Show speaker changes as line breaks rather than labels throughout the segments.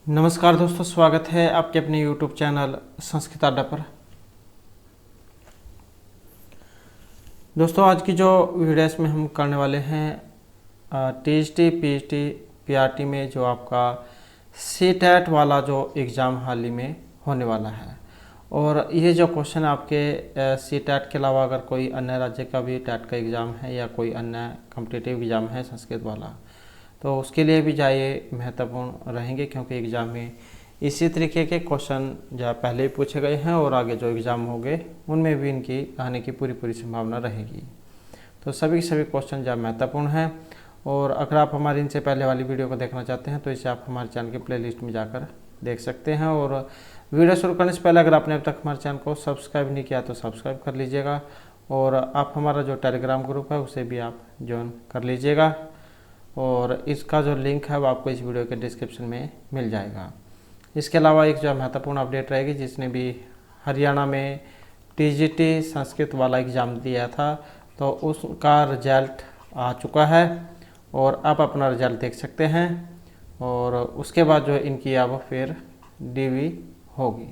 नमस्कार दोस्तों, स्वागत है आपके अपने YouTube चैनल संस्कृत अड्डा पर। दोस्तों आज की जो वीडियो इसमें हम करने वाले हैं TGT, PGT, PRT में जो आपका CTET वाला जो एग्ज़ाम हाल ही में होने वाला है। और ये जो क्वेश्चन आपके CTET के अलावा अगर कोई अन्य राज्य का भी टेट का एग्ज़ाम है या कोई अन्य कॉम्पिटिटिव एग्ज़ाम है संस्कृत वाला, तो उसके लिए भी ये महत्वपूर्ण रहेंगे, क्योंकि एग्ज़ाम में इसी तरीके के क्वेश्चन जो पहले भी पूछे गए हैं और आगे जो एग्ज़ाम होंगे उनमें भी इनकी आने की पूरी संभावना रहेगी। तो सभी क्वेश्चन जो महत्वपूर्ण हैं। और अगर आप हमारी इनसे पहले वाली वीडियो को देखना चाहते हैं तो इसे आप हमारे चैनल के प्लेलिस्ट में जाकर देख सकते हैं। और वीडियो शुरू करने से पहले अगर आपने अब तक हमारे चैनल को सब्सक्राइब नहीं किया तो सब्सक्राइब कर लीजिएगा। और आप हमारा जो टेलीग्राम ग्रुप है उसे भी आप ज्वाइन कर लीजिएगा, और इसका जो लिंक है वो आपको इस वीडियो के डिस्क्रिप्शन में मिल जाएगा। इसके अलावा एक जो महत्वपूर्ण अपडेट रहेगी, जिसने भी हरियाणा में TGT संस्कृत वाला एग्ज़ाम दिया था तो उसका रिजल्ट आ चुका है और आप अपना रिजल्ट देख सकते हैं। और उसके बाद जो इनकी अब फिर DV होगी।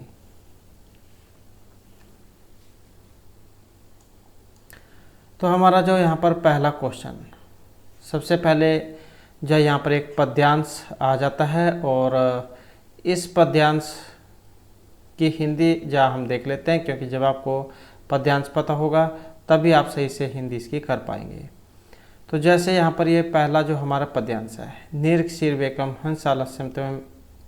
तो हमारा जो यहाँ पर पहला क्वेश्चन, सबसे पहले जो यहाँ पर एक पद्यांश आ जाता है, और इस पद्यांश की हिंदी जहाँ हम देख लेते हैं, क्योंकि जब आपको पद्यांश पता होगा तभी आप सही से हिंदी इसकी कर पाएंगे। तो जैसे यहाँ पर ये पहला जो हमारा पद्यांश है, निर्क्षीरवेकम हंसालस्यम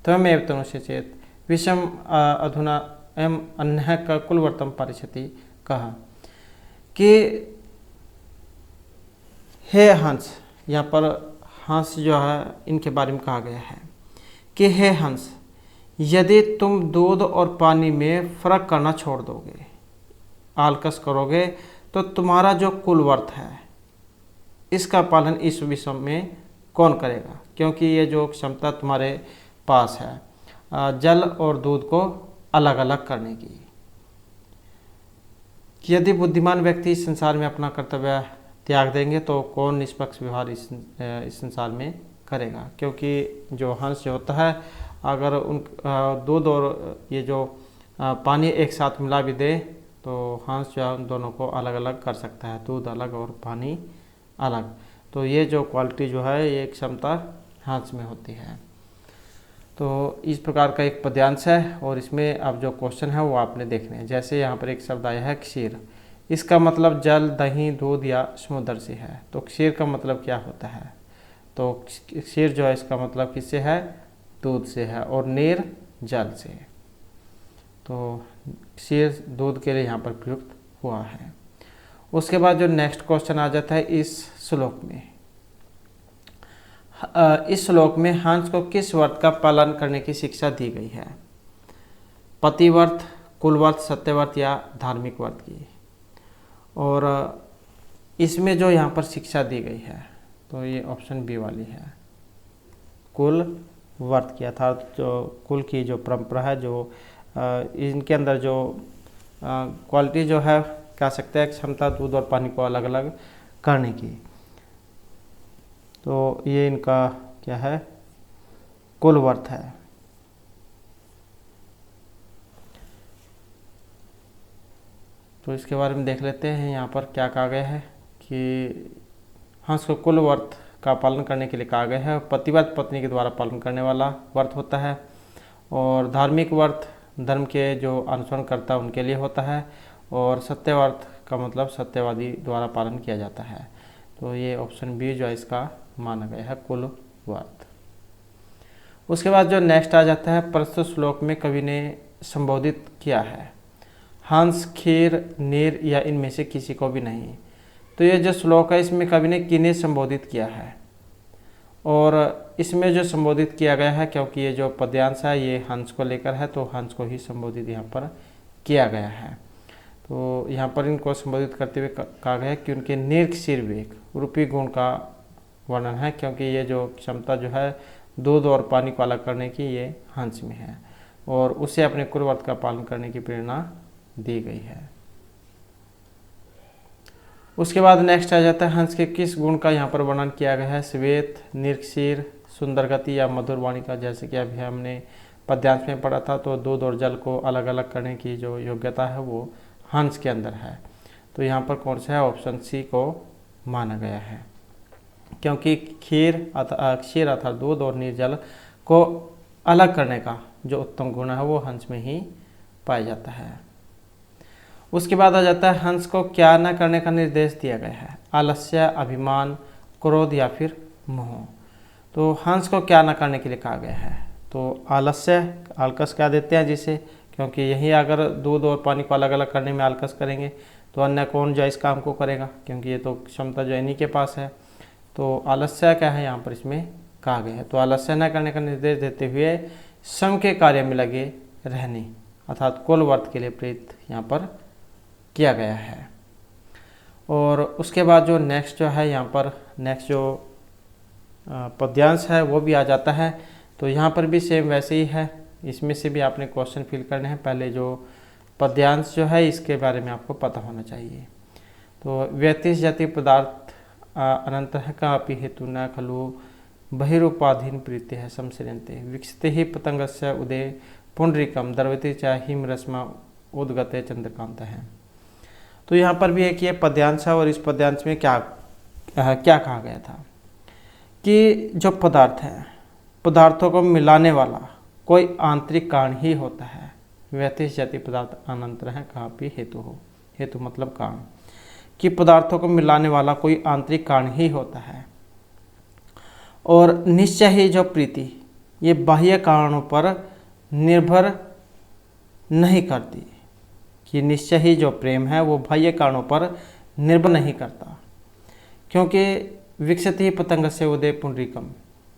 त्वमेव तनुषे चेत विषम अधुना एम अन्य का कुलवर्तम परिषति, कहा कि हे हंस, यहाँ पर हंस जो है इनके बारे में कहा गया है कि हे हंस, यदि तुम दूध और पानी में फर्क करना छोड़ दोगे, आलकस करोगे, तो तुम्हारा जो कुलवर्त है इसका पालन इस विश्व में कौन करेगा, क्योंकि ये जो क्षमता तुम्हारे पास है जल और दूध को अलग अलग करने की, कि यदि बुद्धिमान व्यक्ति इस संसार में अपना कर्तव्य त्याग देंगे तो कौन निष्पक्ष व्यवहार इस संसार में करेगा। क्योंकि जो हंस जो होता है, अगर उन दूध और ये जो पानी एक साथ मिला भी दे तो हंस जो है उन दोनों को अलग अलग कर सकता है, दूध अलग और पानी अलग। तो ये जो क्वालिटी जो है ये क्षमता हंस में होती है। तो इस प्रकार का एक पद्यांश है, और इसमें अब जो क्वेश्चन है वो आपने देखने हैं। जैसे यहाँ पर एक शब्द आया है क्षीर, इसका मतलब जल, दही, दूध या समुद्र से है। तो क्षीर का मतलब क्या होता है? तो क्षीर जो है इसका मतलब किससे है? दूध से है, और नीर जल से। तो क्षीर दूध के लिए यहाँ पर प्रयुक्त हुआ है। उसके बाद जो नेक्स्ट क्वेश्चन आ जाता है इस श्लोक में, इस श्लोक में हंस को किस व्रत का पालन करने की शिक्षा दी गई है? पतिव्रत, कुलव्रत, सत्यव्रत या धार्मिक व्रत की? और इसमें जो यहाँ पर शिक्षा दी गई है तो ये ऑप्शन बी वाली है, कुल व्रत की, अर्थात जो कुल की जो परंपरा है, जो इनके अंदर जो क्वालिटी जो है कह सकते हैं क्षमता दूध और पानी को अलग अलग करने की। तो ये इनका क्या है? कुल व्रत है। तो इसके बारे में देख लेते हैं यहाँ पर क्या कहा गया है कि हंस को कुल व्रत का पालन करने के लिए कहा गया है। पतिव्रत पत्नी के द्वारा पालन करने वाला व्रत होता है, और धार्मिक व्रत धर्म के जो अनुसरण करता है उनके लिए होता है, और सत्यव्रत का मतलब सत्यवादी द्वारा पालन किया जाता है। तो ये ऑप्शन बी जो है इसका माना गया है, कुल व्रत। उसके बाद जो नेक्स्ट आ जाता है, प्रस्तुत श्लोक में कवि ने संबोधित किया है हंस, क्षीर, नीर या इनमें से किसी को भी नहीं। तो ये जो श्लोक है इसमें कवि ने किन्हें संबोधित किया है? और इसमें जो संबोधित किया गया है, क्योंकि ये जो पद्यांश है ये हंस को लेकर है, तो हंस को ही संबोधित यहाँ पर किया गया है। तो यहाँ पर इनको संबोधित करते हुए कहा गया है कि उनके निर्क्षीरवेक रूपी गुण का वर्णन है, क्योंकि ये जो क्षमता जो है दूध और पानी को अलग करने की ये हंस में है, और उसे अपने कुलव्रत का पालन करने की प्रेरणा दी गई है। उसके बाद नेक्स्ट आ जाता है हंस के किस गुण का यहाँ पर वर्णन किया गया है? श्वेत, निर्क्षीर, सुंदर गति या मधुर वाणी का, जैसे कि अभी हमने पद्यांश में पढ़ा था, तो दूध और जल को अलग अलग करने की जो योग्यता है वो हंस के अंदर है। तो यहाँ पर कौन सा है, ऑप्शन सी को माना गया है, क्योंकि क्षीर अर्थात दूध और निर्जल को अलग करने का जो उत्तम गुण है वो हंस में ही पाया जाता है। उसके बाद आ जाता है हंस को क्या न करने का निर्देश दिया गया है, आलस्य, अभिमान, क्रोध या फिर मोह। तो हंस को क्या न करने के लिए कहा गया है, तो आलस्य, आलकस कह देते हैं जिसे, क्योंकि यही अगर दूध और पानी को अलग अलग करने में आलकस करेंगे तो अन्य कौन जो इस काम को करेगा, क्योंकि ये तो क्षमता जो इन्हीं के पास है। तो आलस्य क्या है यहाँ पर इसमें कहा गया है। तो आलस्य न करने का निर्देश देते हुए श्रम के कार्य में लगे रहने अर्थात कुलवर्त के लिए प्रेरित यहाँ पर किया गया है। और उसके बाद जो नेक्स्ट जो है यहाँ पर नेक्स्ट जो पद्यांश है वो भी आ जाता है। तो यहाँ पर भी सेम वैसे ही है, इसमें से भी आपने क्वेश्चन फिल करने हैं। पहले जो पद्यांश जो है इसके बारे में आपको पता होना चाहिए। तो व्यतिश जाति पदार्थ अनंत है कापि हेतु न खलु बहिरूपाधीन प्रीति है संसरन्ते विकसिते ही पतंगस्य उदय पुंडरीकम द्रवती च हिम रश्मा उद्गते चंद्रकांत है। तो यहाँ पर भी एक ये पद्यांश है और इस पद्यांश में क्या कहा गया था कि जो पदार्थ है, पदार्थों को मिलाने वाला कोई आंतरिक कारण ही होता है। व्यतिश जाति पदार्थ अनंत है कापि हेतु हो, हेतु मतलब कारण, कि पदार्थों को मिलाने वाला कोई आंतरिक कारण ही होता है। और निश्चय ही जो प्रीति ये बाह्य कारणों पर निर्भर नहीं करती, कि निश्चय ही जो प्रेम है वो बाह्य कारणों पर निर्भर नहीं करता, क्योंकि विकसित ही पतंग से उदय पुंडरीकम,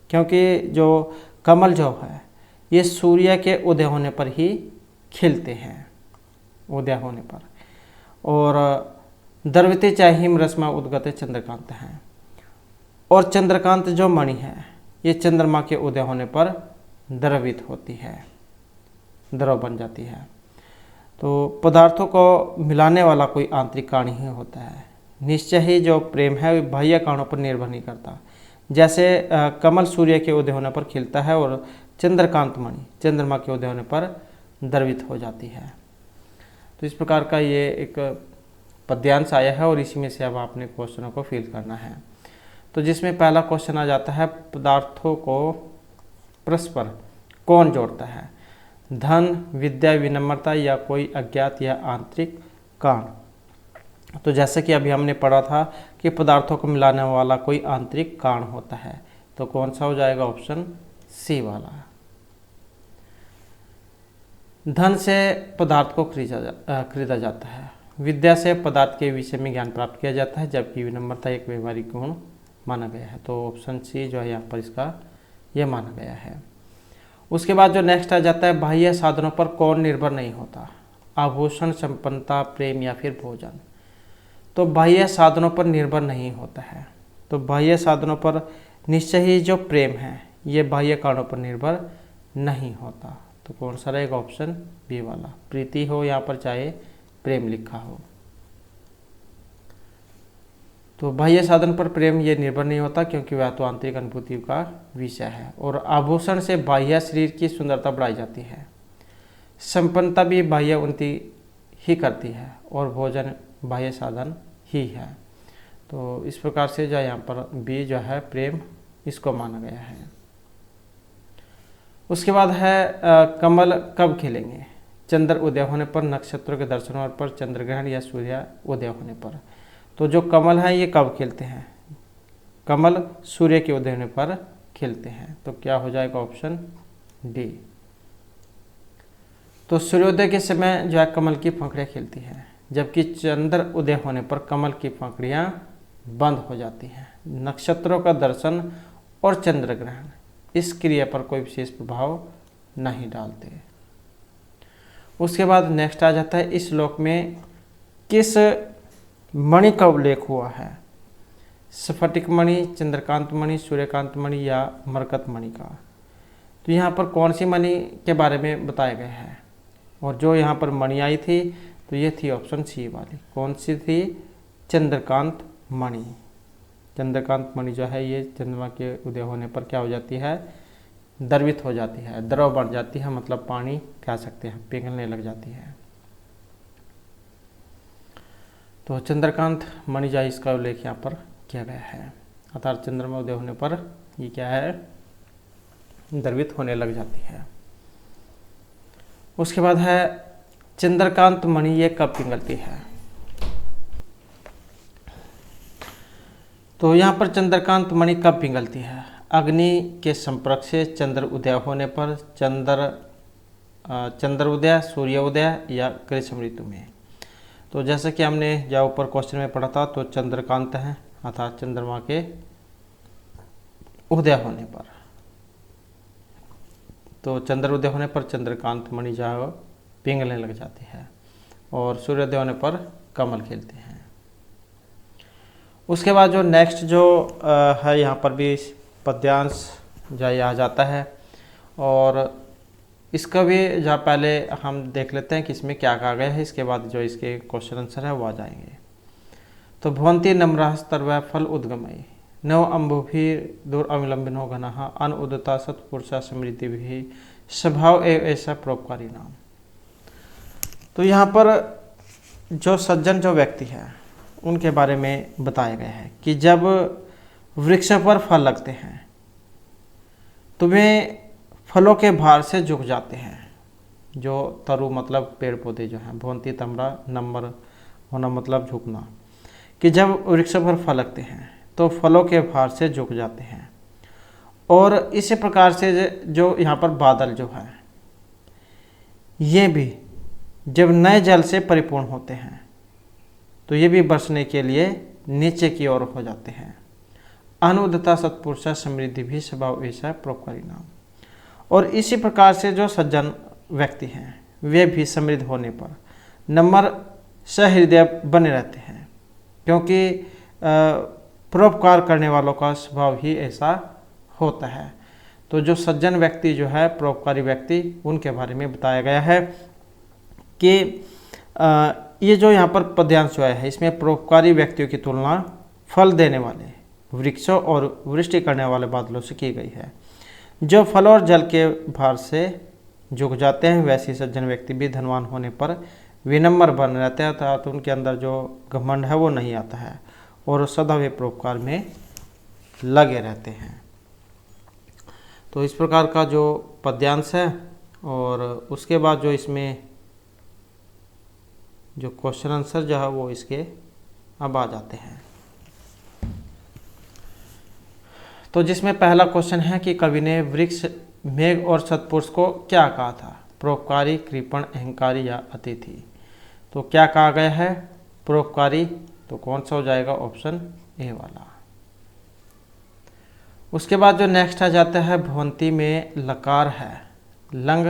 क्योंकि जो कमल जो है ये सूर्य के उदय होने पर ही खिलते हैं, उदय होने पर। और द्रवते चाहे हिम रश्मा उद्गते चंद्रकांत हैं, और चंद्रकांत जो मणि है ये चंद्रमा के उदय होने पर द्रवित होती है, द्रव बन जाती है। तो पदार्थों को मिलाने वाला कोई आंतरिक कारण ही होता है। निश्चय ही जो प्रेम है वो बाह्य कारणों पर निर्भर नहीं करता। जैसे कमल सूर्य के उदय होने पर खिलता है और चंद्रकांत मणि चंद्रमा के उदय होने पर द्रवित हो जाती है। तो इस प्रकार का ये एक पद्यांश आया है और इसी में से अब आपने क्वेश्चनों को फिल करना है। तो जिसमें पहला क्वेश्चन आ जाता है, पदार्थों को परस्पर कौन जोड़ता है, धन, विद्या, विनम्रता या कोई अज्ञात या आंतरिक कारण। तो जैसे कि अभी हमने पढ़ा था कि पदार्थों को मिलाने वाला कोई आंतरिक कारण होता है, तो कौन सा हो जाएगा, ऑप्शन सी वाला। धन से पदार्थ को खरीदा जाता है, विद्या से पदार्थ के विषय में ज्ञान प्राप्त किया जाता है, जबकि विनम्रता एक व्यवहारिक गुण माना गया है। तो ऑप्शन सी जो है यहाँ पर इसका यह माना गया है। उसके बाद जो नेक्स्ट आ जाता है, बाह्य साधनों पर कौन निर्भर नहीं होता, आभूषण, संपन्नता, प्रेम या फिर भोजन। तो बाह्य साधनों पर निर्भर नहीं होता है। तो बाह्य साधनों पर निश्चय ही जो प्रेम है ये बाह्य कारणों पर निर्भर नहीं होता। तो कौन सा रहेगा, ऑप्शन बी वाला, प्रीति हो यहाँ पर चाहे प्रेम लिखा हो। तो बाह्य साधन पर प्रेम ये निर्भर नहीं होता, क्योंकि वह तो आंतरिक अनुभूति का विषय है। और आभूषण से बाह्य शरीर की सुंदरता बढ़ाई जाती है, संपन्नता भी बाह्य उन्नति ही करती है, और भोजन बाह्य साधन ही है। तो इस प्रकार से जो यहाँ पर बी जो है प्रेम, इसको माना गया है। उसके बाद है कमल कब खिलेंगे, चंद्र उदय होने पर, नक्षत्रों के दर्शन होने पर, चंद्र ग्रहण या सूर्य उदय होने पर। तो जो कमल है ये कब खिलते हैं, कमल सूर्य के उदय होने पर खिलते हैं। तो क्या हो जाएगा, ऑप्शन डी। तो सूर्योदय के समय जो है कमल की पंखुड़ियाँ खिलती हैं, जबकि चंद्र उदय होने पर कमल की पंखुड़ियाँ बंद हो जाती हैं। नक्षत्रों का दर्शन और चंद्र ग्रहण इस क्रिया पर कोई विशेष प्रभाव नहीं डालते। उसके बाद नेक्स्ट आ जाता है, इस श्लोक में किस मणि का उल्लेख हुआ है, स्फटिक मणि, चंद्रकांत मणि, सूर्यकांत मणि या मरकत मणि का। तो यहाँ पर कौन सी मणि के बारे में बताया गया है, और जो यहाँ पर मणि आई थी तो ये थी ऑप्शन सी वाली, कौन सी थी, चंद्रकांत मणि। चंद्रकांत मणि जो है ये चंद्रमा के उदय होने पर क्या हो जाती है, द्रवित हो जाती है, द्रव बन जाती है, मतलब पानी कह सकते हैं, पिघलने लग जाती है। तो चंद्रकांत मणि जो इसका उल्लेख यहाँ पर किया गया है, अर्थात चंद्रमा उदय होने पर ये क्या है, द्रवित होने लग जाती है। उसके बाद है चंद्रकांत मणि ये कब पिघलती है। तो यहाँ पर चंद्रकांत मणि कब पिघलती है, अग्नि के संपर्क से, चंद्र उदय होने पर, चंद्रोदय, सूर्योदय या ग्रीष्म ऋतु में। तो जैसे कि हमने जो ऊपर क्वेश्चन में पढ़ा था, तो चंद्रकांत है अर्थात चंद्रमा के उदय होने पर, तो चंद्र उदय होने पर चंद्रकांत मणि जो पिघलने लग जाती है, और सूर्योदय होने पर कमल खिलते हैं। उसके बाद जो नेक्स्ट जो है यहाँ पर भी पद्यांश जो आ जाता है, और इसका भी जहाँ पहले हम देख लेते हैं कि इसमें क्या कहा गया है, इसके बाद जो इसके क्वेश्चन आंसर है वो आ जाएंगे। तो भवंती नम्रहस्तर्वय फल उद्गमयी नव अम्बुभि दूर अविलंबिनो घनः अन उदता सत्पुरुषा समृद्धि भी स्वभाव एवं ऐसा परोपकारी नाम। तो यहाँ पर जो सज्जन जो व्यक्ति है उनके बारे में बताया गया है कि जब वृक्ष पर फल लगते हैं तो वे फलों के भार से झुक जाते हैं। जो तरु मतलब पेड़ पौधे जो हैं, भवंती तमरा नंबर होना मतलब झुकना, कि जब वृक्ष पर फल लगते हैं तो फलों के भार से झुक जाते हैं। और इसी प्रकार से जो यहाँ पर बादल जो है ये भी जब नए जल से परिपूर्ण होते हैं तो ये भी बरसने के लिए नीचे की ओर हो जाते हैं। अनुदता सत्पुरुषा समृद्धि भी स्वभाव ऐसा परोपकारी नाम। और इसी प्रकार से जो सज्जन व्यक्ति हैं वे भी समृद्ध होने पर नम्र सहृदय बने रहते हैं, क्योंकि परोपकार करने वालों का स्वभाव ही ऐसा होता है। तो जो सज्जन व्यक्ति जो है, परोपकारी व्यक्ति, उनके बारे में बताया गया है कि ये जो यहाँ पर पद्यांश जो है इसमें परोपकारी व्यक्तियों की तुलना फल देने वाले वृक्षों और वृष्टि करने वाले बादलों से की गई है। जो फल और जल के भार से झुक जाते हैं वैसे सज्जन व्यक्ति भी धनवान होने पर विनम्र बन रहते हैं, अर्थात उनके अंदर जो घमंड है वो नहीं आता है और सदा वे परोपकार में लगे रहते हैं। तो इस प्रकार का जो पद्यांश है, और उसके बाद जो इसमें जो क्वेश्चन आंसर जो है वो इसके अब आ जाते हैं। तो जिसमें पहला क्वेश्चन है कि कवि ने वृक्ष, मेघ और सत्पुरुष को क्या कहा था, परोपकारी, कृपण, अहंकारी या अतिथि। तो क्या कहा गया है, परोपकारी, तो कौन सा हो जाएगा, ऑप्शन ए वाला। उसके बाद जो नेक्स्ट आ जाता है, भवंती में लकार है लंग,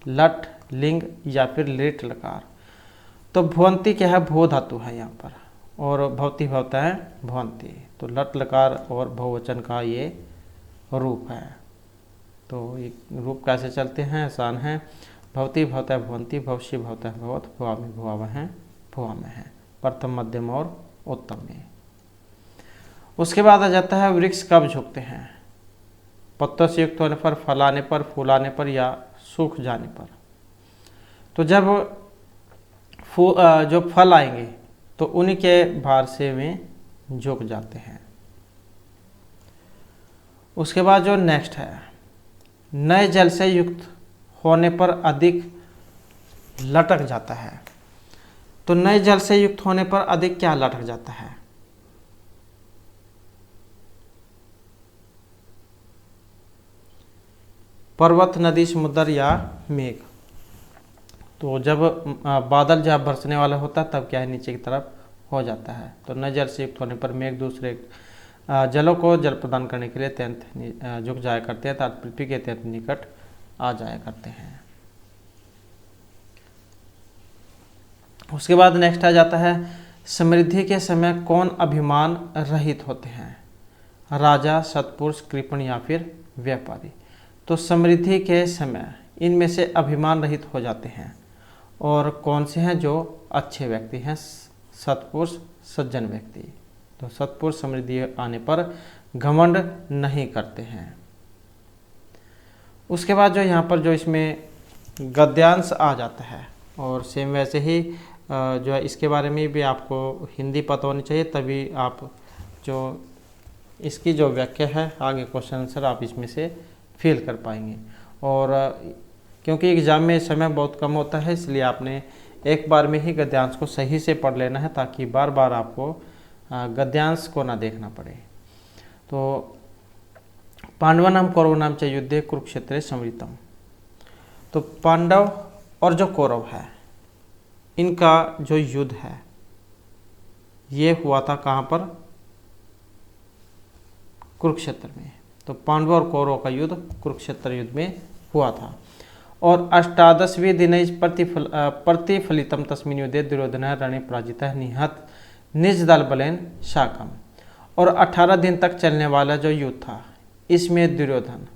लट, लिंग या फिर लिट लकार। तो भवंती क्या है, भो धातु है यहाँ पर, और भवती भवता है भवंती। तो लट लकार और बहुवचन का ये रूप है। तो ये रूप कैसे चलते हैं, आसान है। भवती भवता है भवंती, भवशी भवता है भवत, भुआ में भुआव है, भुआ में है, प्रथम मध्यम और उत्तम में। उसके बाद आ जाता है वृक्ष कब झुकते हैं, पत्तों से युक्त होने पर, फल आने पर, फूल आने पर या सूख जाने पर। तो जब जो फल आएंगे तो उन्हीं के भार से वे झुक जाते हैं। उसके बाद जो नेक्स्ट है, नए जल से युक्त होने पर अधिक लटक जाता है। तो नए जल से युक्त होने पर अधिक क्या लटक जाता है, पर्वत, नदी, समुद्र या मेघ। तो जब बादल जब बरसने वाला होता है तब क्या है, नीचे की तरफ हो जाता है। तो नए जल से युक्त होने पर मेघ दूसरे जलों को जल प्रदान करने के लिए अत्यंत झुक जाया करते हैं, अर्थात पृथ्वी के अत्यंत निकट आ जाया करते हैं। उसके बाद नेक्स्ट आ जाता है, समृद्धि के समय कौन अभिमान रहित होते हैं, राजा, सत्पुरुष, कृपण या फिर व्यापारी। तो समृद्धि के समय इनमें से अभिमान रहित हो जाते हैं, और कौन से हैं, जो अच्छे व्यक्ति हैं, सत्पुरुष, सज्जन व्यक्ति। तो सत्पुरुष समृद्धि आने पर घमंड नहीं करते हैं। उसके बाद जो यहाँ पर जो इसमें गद्यांश आ जाता है, और सेम वैसे ही जो है इसके बारे में भी आपको हिंदी पता होनी चाहिए, तभी आप जो इसकी जो व्याख्या है आगे क्वेश्चन आंसर आप इसमें से फिल कर पाएंगे। और क्योंकि एग्ज़ाम में समय बहुत कम होता है, इसलिए आपने एक बार में ही गद्यांश को सही से पढ़ लेना है, ताकि बार बार आपको गद्यांश को ना देखना पड़े। तो पांडवानाम कौरवानाम च युद्धे कुरुक्षेत्रे संवृतम। तो पांडव और जो कौरव है इनका जो युद्ध है ये हुआ था कहाँ पर? कुरुक्षेत्र में। तो पांडव और कौरव का युद्ध कुरुक्षेत्र युद्ध में हुआ था। और अष्टादशवें दिन प्रतिफलितम तस्मिन् युद्धे दुर्योधन रणे पराजितः निहत निज दल बलेन शाकम। और 18 दिन तक चलने वाला जो युद्ध था इसमें दुर्योधन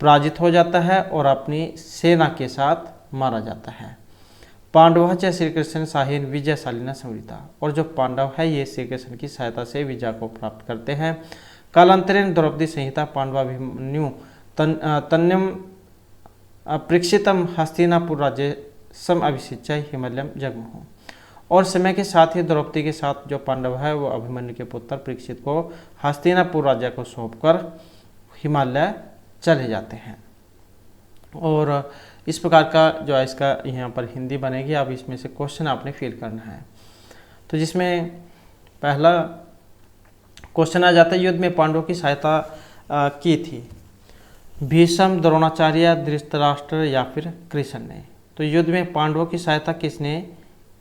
पराजित हो जाता है और अपनी सेना के साथ मारा जाता है। पांडव च श्री कृष्ण साहिन विजयशालिना संवृता। और जो पांडव है ये श्री कृष्ण की सहायता से विजय को प्राप्त करते हैं। कालांतरेण द्रौपदी संहिता पांडवाभिमन्यु तन्यम परीक्षितम हस्तिनापुर राज्य सम अभिषिच्य हिमालयम जगमोह। और समय के साथ ही द्रौपदी के साथ जो पांडव है वो अभिमन्यु के पुत्र परीक्षित को हस्तिनापुर राज्य को सौंपकर हिमालय चले जाते हैं। और इस प्रकार का जो है इसका यहाँ पर हिंदी बनेगी। अब इसमें से क्वेश्चन आपने फिल करना है। तो जिसमें पहला क्वेश्चन आ जाता है, युद्ध में पांडवों की सहायता की थी भीष्म, द्रोणाचार्य, धृतराष्ट्र या फिर कृष्ण ने। तो युद्ध में पांडवों की सहायता किसने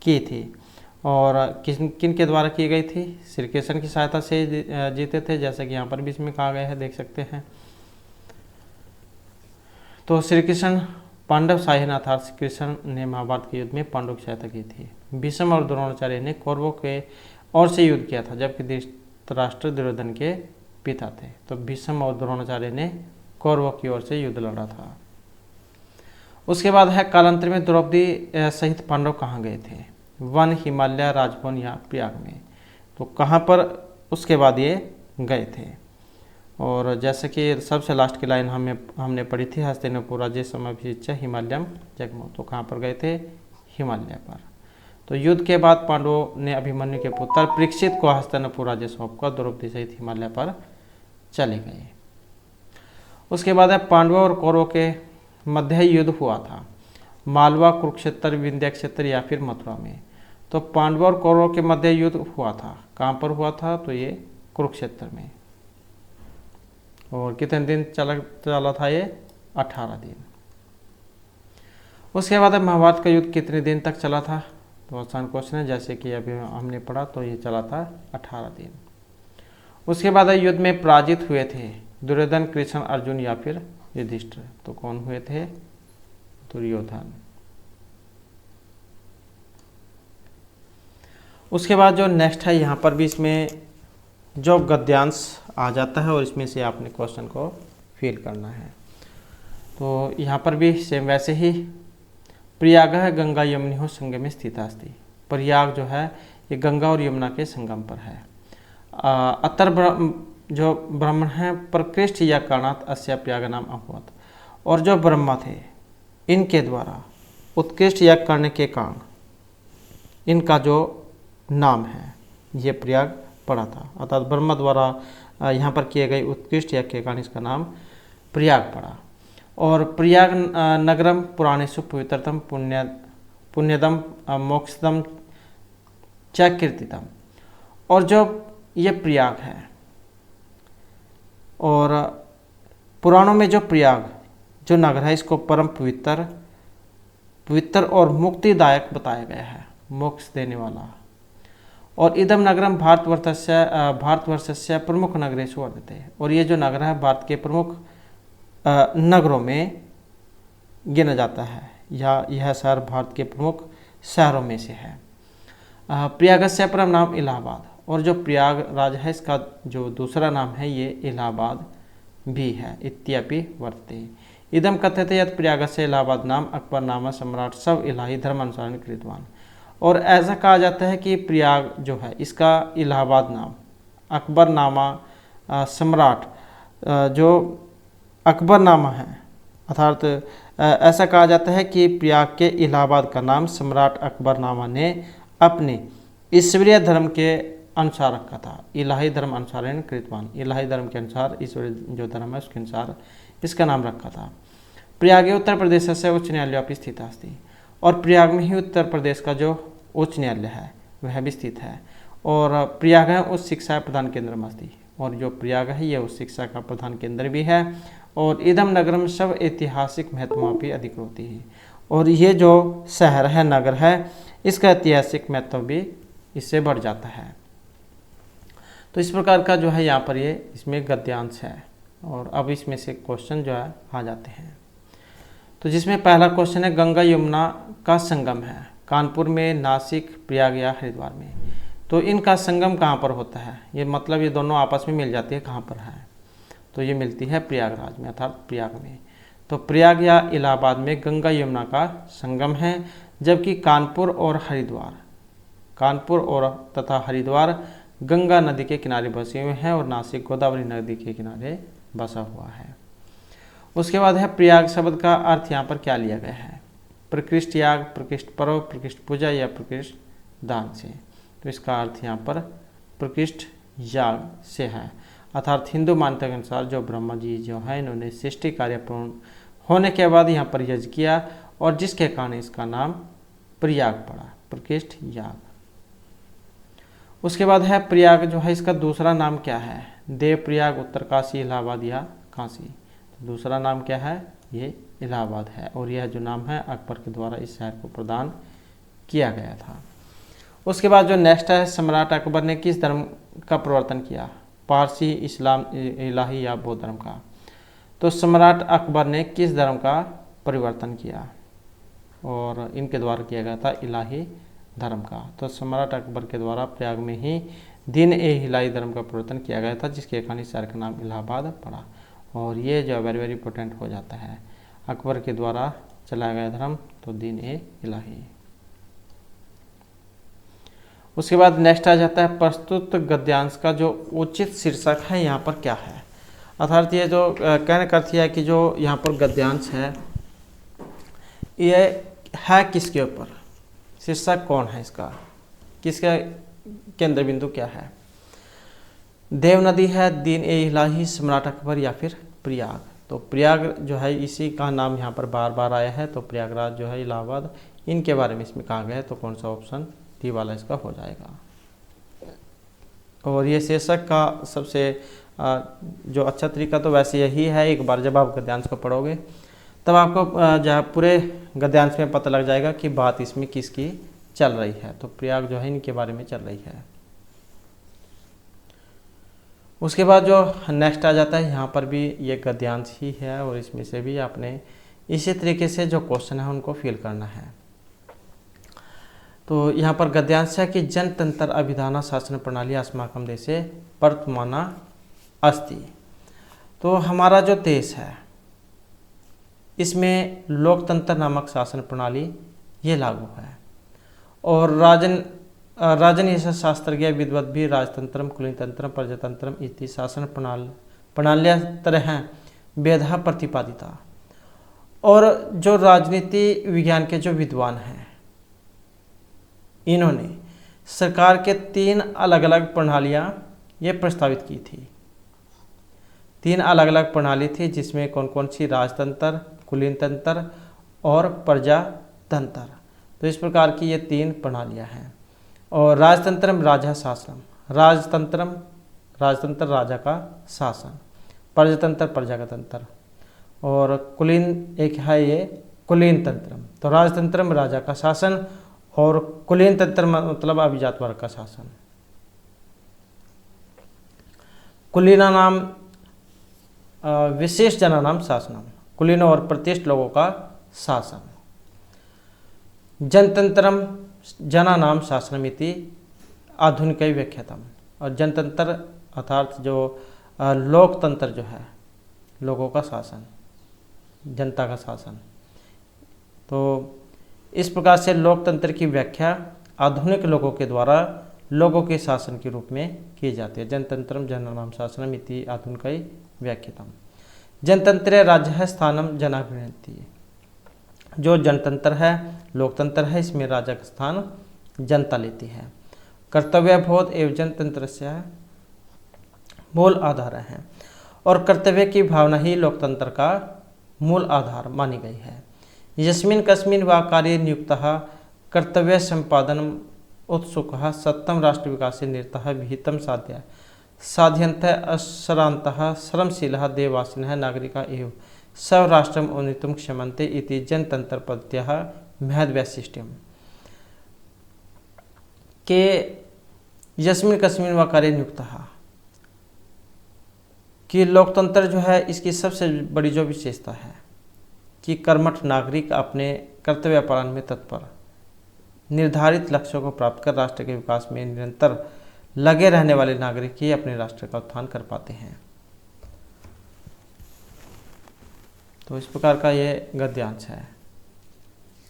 की थी और किन के द्वारा की गई थी? श्री कृष्ण की सहायता से जीते थे, जैसा कि यहाँ पर भी इसमें कहा गया है, देख सकते हैं। तो श्री कृष्ण पांडव साहिनाथ श्री कृष्ण ने महाभारत के युद्ध में पांडवों की सहायता की थी। भीष्म और द्रोणाचार्य ने कौरवों के ओर से युद्ध किया था, जबकि धृतराष्ट्र दुर्योधन के पिता थे। तो भीष्म और द्रोणाचार्य ने कौरवों की ओर से युद्ध लड़ा था। उसके बाद है कालांतर में द्रौपदी सहित पांडव कहाँ गए थे? वन, हिमालय, राजभवन या प्रयाग में। तो कहाँ पर उसके बाद ये गए थे? और जैसे कि सबसे लास्ट की लाइन हमने पढ़ी थी, हस्तिनापुर राज्य समभिषिच्य हिमालयम जगमोह। तो कहाँ पर गए थे? हिमालय पर। तो युद्ध के बाद पांडवों ने अभिमन्यु के पुत्र परीक्षित को हस्तिनापुर राज्य सौंपकर द्रौपदी सहित हिमालय पर चले गए। उसके बाद है पांडवों और कौरवों के मध्य युद्ध हुआ था मालवा, कुरुक्षेत्र, विंध्य क्षेत्र या फिर मथुरा में। तो पांडवों और कौरवों के मध्य युद्ध हुआ था, कहाँ पर हुआ था? तो ये कुरुक्षेत्र में। और कितने दिन चला था ये? 18 दिन। उसके बाद महाभारत का युद्ध कितने दिन तक चला था? तो आसान क्वेश्चन है, जैसे कि अभी हमने पढ़ा, तो ये चला था 18 दिन। उसके बाद युद्ध में पराजित हुए थे दुर्योधन, कृष्ण, अर्जुन या फिर युधिष्ठिर। तो कौन हुए थे? दुर्योधन। उसके बाद जो नेक्स्ट है, यहाँ पर भी इसमें जो गद्यांश आ जाता है और इसमें से आपने क्वेश्चन को फिल करना है। तो यहाँ पर भी सेम वैसे ही, प्रयाग है गंगा यमुनोः संगमे स्थिता अस्ति। प्रयाग जो है ये गंगा और यमुना के संगम पर है। अतर जो ब्राह्मण हैं प्रकृष्ट या कारणात् अस्य प्रयाग नाम अभवत्। और जो ब्रह्मा थे इनके द्वारा उत्कृष्ट यज्ञ करने के कारण इनका जो नाम है ये प्रयाग पड़ा था। अर्थात ब्रह्मा द्वारा यहाँ पर किए गए उत्कृष्ट यज्ञ के कारण इसका नाम प्रयाग पड़ा। और प्रयाग नगरम पुराणेषु पवित्रतम पुण्यदम मोक्षदम च कीर्तितम। और जो ये प्रयाग है और पुराणों में जो प्रयाग जो नगर है इसको परम पवित्र और मुक्तिदायक बताया गया है, मोक्ष देने वाला। और इदम नगरम भारतवर्षस्य प्रमुख नगरेषु वर्तते। और ये जो नगर है भारत के प्रमुख नगरों में गिना जाता है, या यह शहर भारत के प्रमुख शहरों में से है। प्रयागस्य परम नाम इलाहाबाद। और जो प्रयागराज है इसका जो दूसरा नाम है ये इलाहाबाद भी है। इत्यपि वर्तते। इदम कथ्यते यत् प्रयागस्य इलाहाबाद नाम अकबर नाम सम्राट सब इलाही धर्मानुसारण कृतवान। और ऐसा कहा जाता है कि प्रयाग जो है इसका इलाहाबाद नाम अकबरनामा सम्राट जो अकबरनामा है, अर्थात ऐसा कहा जाता है कि प्रयाग के इलाहाबाद का नाम सम्राट अकबरनामा ने अपने ईश्वरीय धर्म के अनुसार रखा था। इलाही धर्म अनुसार कृतवान, इलाही धर्म के अनुसार ईश्वरीय जो धर्म है उसके अनुसार इसका नाम रखा था। प्रयाग उत्तर प्रदेश से उच्च न्यायालय स्थित अस्ति और प्रयाग में ही उत्तर प्रदेश का जो उच्च न्यायालय है वह भी स्थित है। और प्रयाग है उस शिक्षा प्रधान केंद्र में अस्ति, और जो प्रयाग है यह उस शिक्षा का प्रधान केंद्र भी है। और इदम नगर में सब ऐतिहासिक महत्व भी अधिक होती है, और ये जो शहर है नगर है इसका ऐतिहासिक महत्व भी इससे बढ़ जाता है। तो इस प्रकार का जो है यहाँ पर ये इसमें गद्यांश है। और अब इसमें से क्वेश्चन जो है आ जाते हैं। तो जिसमें पहला क्वेश्चन है गंगा यमुना का संगम है कानपुर में, नासिक, प्रयाग या हरिद्वार में। तो इनका संगम कहाँ पर होता है, ये मतलब ये दोनों आपस में मिल जाती है, कहाँ पर है, तो ये मिलती है प्रयागराज में अर्थात प्रयाग में। तो प्रयाग या इलाहाबाद में गंगा यमुना का संगम है, जबकि कानपुर और तथा हरिद्वार गंगा नदी के किनारे बसे हुए हैं और नासिक गोदावरी नदी के किनारे बसा हुआ है। उसके बाद है प्रयाग शब्द का अर्थ यहाँ पर क्या लिया गया है, प्रकृष्ट याग, प्रकृष्ट पर्व, प्रकृष्ट पूजा या प्रकृष्ट दान से। तो इसका अर्थ यहाँ पर प्रकृष्ट याग से है, अर्थात हिंदू मान्यता के अनुसार जो ब्रह्मा जी जो है इन्होंने सृष्टि कार्य पूर्ण होने के बाद यहाँ पर यज्ञ किया और जिसके कारण इसका नाम प्रयाग पड़ा, प्रकृष्ट याग। उसके बाद है प्रयाग जो है इसका दूसरा नाम क्या है, देव प्रयाग, उत्तरकाशी, इलाहाबाद या काशी। तो दूसरा नाम क्या है, ये इलाहाबाद है, और यह जो नाम है अकबर के द्वारा इस शहर को प्रदान किया गया था। उसके बाद जो नेक्स्ट है, सम्राट अकबर ने किस धर्म का प्रवर्तन किया, पारसी, इस्लाम, इलाही या बौद्ध धर्म का। तो सम्राट अकबर ने किस धर्म का परिवर्तन किया, और इनके द्वारा किया गया था इलाही धर्म का। तो सम्राट अकबर के द्वारा प्रयाग में ही दीन ए इलाही धर्म का परिवर्तन किया गया था, जिसके कारण इस शहर का नाम इलाहाबाद पड़ा। और ये जो वेरी वेरी इंपॉर्टेंट हो जाता है, अकबर के द्वारा चलाया गया धर्म तो दीन ए इलाही। उसके बाद नेक्स्ट आ जाता है प्रस्तुत गद्यांश का जो उचित शीर्षक है यहाँ पर क्या है, अर्थात ये जो कहने का अर्थ है कि जो यहाँ पर गद्यांश है ये है किसके ऊपर, शीर्षक कौन है इसका, किसका केंद्र बिंदु क्या है, देव नदी है, दीन ए इलाही, सम्राट अकबर या फिर प्रयाग। तो प्रयाग जो है इसी का नाम यहाँ पर बार बार आया है, तो प्रयागराज जो है इलाहाबाद इनके बारे में इसमें कहा गया है, तो कौन सा ऑप्शन डी वाला इसका हो जाएगा। और ये शीर्षक का सबसे जो अच्छा तरीका तो वैसे यही है, एक बार जब आप गद्यांश को पढ़ोगे तब आपको जहाँ पूरे गद्यांश में पता लग जाएगा कि बात इसमें किसकी चल रही है। तो प्रयाग जो है इनके बारे में चल रही है। उसके बाद जो नेक्स्ट आ जाता है यहाँ पर भी ये गद्यांश ही है, और इसमें से भी आपने इसी तरीके से जो क्वेश्चन है उनको फिल करना है। तो यहाँ पर गद्यांश है कि जनतंत्र अभिधाना शासन प्रणाली अस्माकं देशे वर्तमाना अस्ति। तो हमारा जो देश है इसमें लोकतंत्र नामक शासन प्रणाली ये लागू है, और राजनीति शास्त्रज्ञ विद्वत भी राजतंत्रम, कुलीनतंत्रम, प्रजातंत्रम इति शासन प्रणालियाँ तरह वेदा प्रतिपादिता। और जो राजनीति विज्ञान के जो विद्वान हैं इन्होंने सरकार के 3 अलग अलग प्रणालियाँ ये प्रस्तावित की थी। 3 अलग अलग प्रणाली थी, जिसमें कौन कौन सी, राजतंत्र, कुलीनतंत्र और प्रजातंत्र। तो इस प्रकार की ये 3 प्रणालियाँ हैं। और राजतंत्रम राजा शासनम, राजतंत्र राजा का शासन, प्रजातंत्र प्रजा का तंत्र, और कुलीन एक है ये कुलीन तंत्रम। तो राजतंत्रम राजा का शासन और कुलीन तंत्र मतलब अभिजात वर्ग का शासन। कुलीना नाम विशेष जना नाम शासनम, कुलीन और प्रतिष्ठित लोगों का शासन। जनतंत्रम जना नाम शासनमिति आधुनिक व्याख्यातम। और जनतंत्र अर्थात जो लोकतंत्र जो है लोगों का शासन, जनता का शासन। तो इस प्रकार से लोकतंत्र की व्याख्या आधुनिक लोगों के द्वारा लोगों के शासन के रूप में की जाती है। जनतंत्रम जनानाम शासनम इति आधुनिक व्याख्यातम। जनतंत्र राज्य स्थानम जना गृह्णन्ति। जो जनतंत्र है, लोकतंत्र है, इसमें राजा का स्थान जनता लेती है। कर्तव्यबोध एवं जनतंत्र से मूल आधार है और कर्तव्य की भावना ही लोकतंत्र का मूल आधार मानी गई है। यस्मिन् कस्मिन् वा कार्ये नियुक्तः कर्तव्य संपादन उत्सुकः सत्यम राष्ट्र विकासे निरतः विहितं साध्यन्तः अश्रान्तः श्रमशीलः देवासिनः नागरिका एवं स्वराष्ट्रम उन्नीतुं क्षमन्ते इति जनतंत्र पद्धत्याः महद्वैशिष्ट्यम्। के यस्मिन् कस्मिन् वा कार्ये नियुक्तः कि लोकतंत्र जो है इसकी सबसे बड़ी जो विशेषता है कि कर्मठ नागरिक अपने कर्तव्य पालन में तत्पर, निर्धारित लक्ष्यों को प्राप्त कर राष्ट्र के विकास में निरंतर लगे रहने वाले नागरिक ही अपने राष्ट्र का उत्थान कर पाते हैं। तो इस प्रकार का ये गद्यांश है।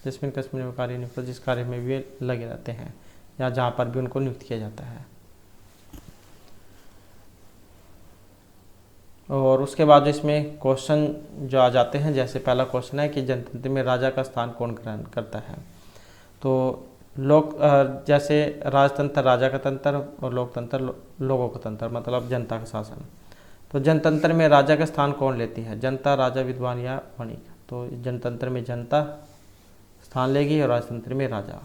जिसमें कस्मिन कार्य नियुक्त, जिस कार्य में भी लगे रहते हैं या जहाँ पर भी उनको नियुक्त किया जाता है। और उसके बाद इसमें क्वेश्चन जो आ जाते हैं, जैसे पहला क्वेश्चन है कि जनतंत्र में राजा का स्थान कौन ग्रहण करता है। तो जैसे राजतंत्र राजा का तंत्र और लोकतंत्र लोगों का तंत्र, मतलब जनता का शासन। तो जनतंत्र में राजा का स्थान कौन लेती है, जनता, राजा, विद्वान या वणिक। तो जनतंत्र में जनता स्थान लेगी और राजतंत्र में राजा।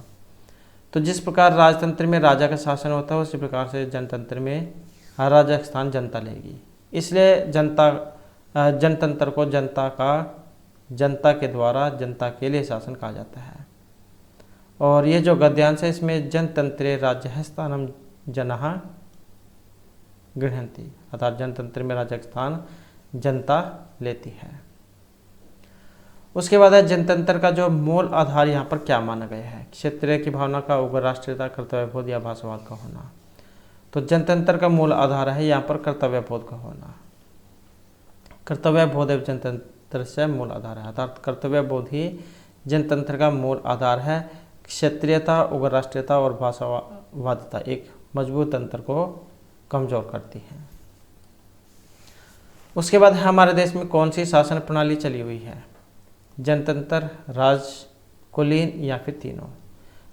तो जिस प्रकार राजतंत्र में राजा का शासन होता है उसी प्रकार से जनतंत्र में राजा का स्थान जनता लेगी। इसलिए जनतंत्र को जनता के द्वारा जनता के लिए शासन कहा जाता है। और ये जो गद्यांश है इसमें जनतंत्रे राज्य स्थानम जनः गृह्णन्ति, अर्थात जनतंत्र में राजा का स्थान जनता लेती है। उसके बाद है जनतंत्र का जो मूल आधार यहाँ पर क्या माना गया है, क्षेत्रीय की भावना का, उग्र राष्ट्रीयता, कर्तव्यबोध या भाषावाद का होना। तो जनतंत्र का मूल आधार है यहाँ पर कर्तव्यबोध का होना। कर्तव्यबोध एवं जनतंत्र से मूल आधार है, अर्थात कर्तव्यबोध ही जनतंत्र का मूल आधार है। क्षेत्रीयता, उग्र राष्ट्रीयता और भाषावादिता एक मजबूत तंत्र को कमजोर करती है। उसके बाद हमारे देश में कौन सी शासन प्रणाली चली हुई है, जनतंत्र, राज, कुलीन या फिर तीनों।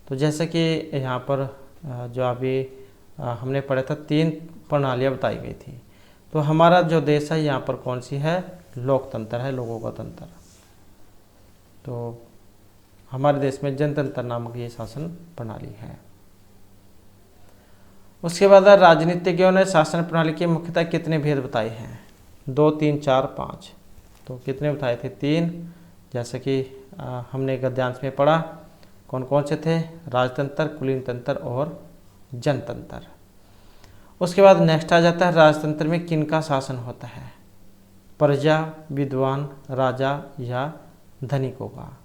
तो जैसे कि यहाँ पर जो अभी हमने पढ़ा था 3 प्रणालियाँ बताई गई थी। तो हमारा जो देश है यहाँ पर कौन सी है, लोकतंत्र है, लोगों का तंत्र। तो हमारे देश में जनतंत्र नामक ये शासन प्रणाली है। उसके बाद राजनीतिज्ञों ने शासन प्रणाली के मुख्यतः कितने भेद बताए हैं, 2, 3, 4, 5। तो कितने बताए थे, 3। जैसे कि हमने गद्यांश में पढ़ा कौन कौन से थे, राजतंत्र, कुलीन तंत्र और जनतंत्र। उसके बाद नेक्स्ट आ जाता है राजतंत्र में किनका शासन होता है, प्रजा, विद्वान, राजा या धनिकों का।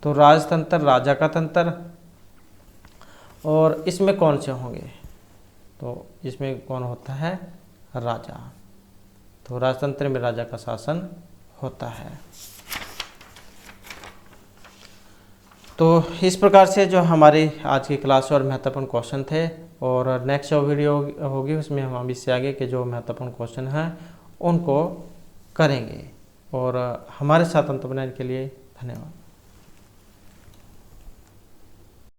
तो राजतंत्र राजा का तंत्र, और इसमें कौन से होंगे, तो इसमें कौन होता है, राजा। तो राजतंत्र में राजा का शासन होता है। तो इस प्रकार से जो हमारी आज की क्लास और महत्वपूर्ण क्वेश्चन थे, और नेक्स्ट जो वीडियो होगी उसमें हम इससे आगे के जो महत्वपूर्ण क्वेश्चन हैं उनको करेंगे। और हमारे साथ अंत बनाने के लिए धन्यवाद।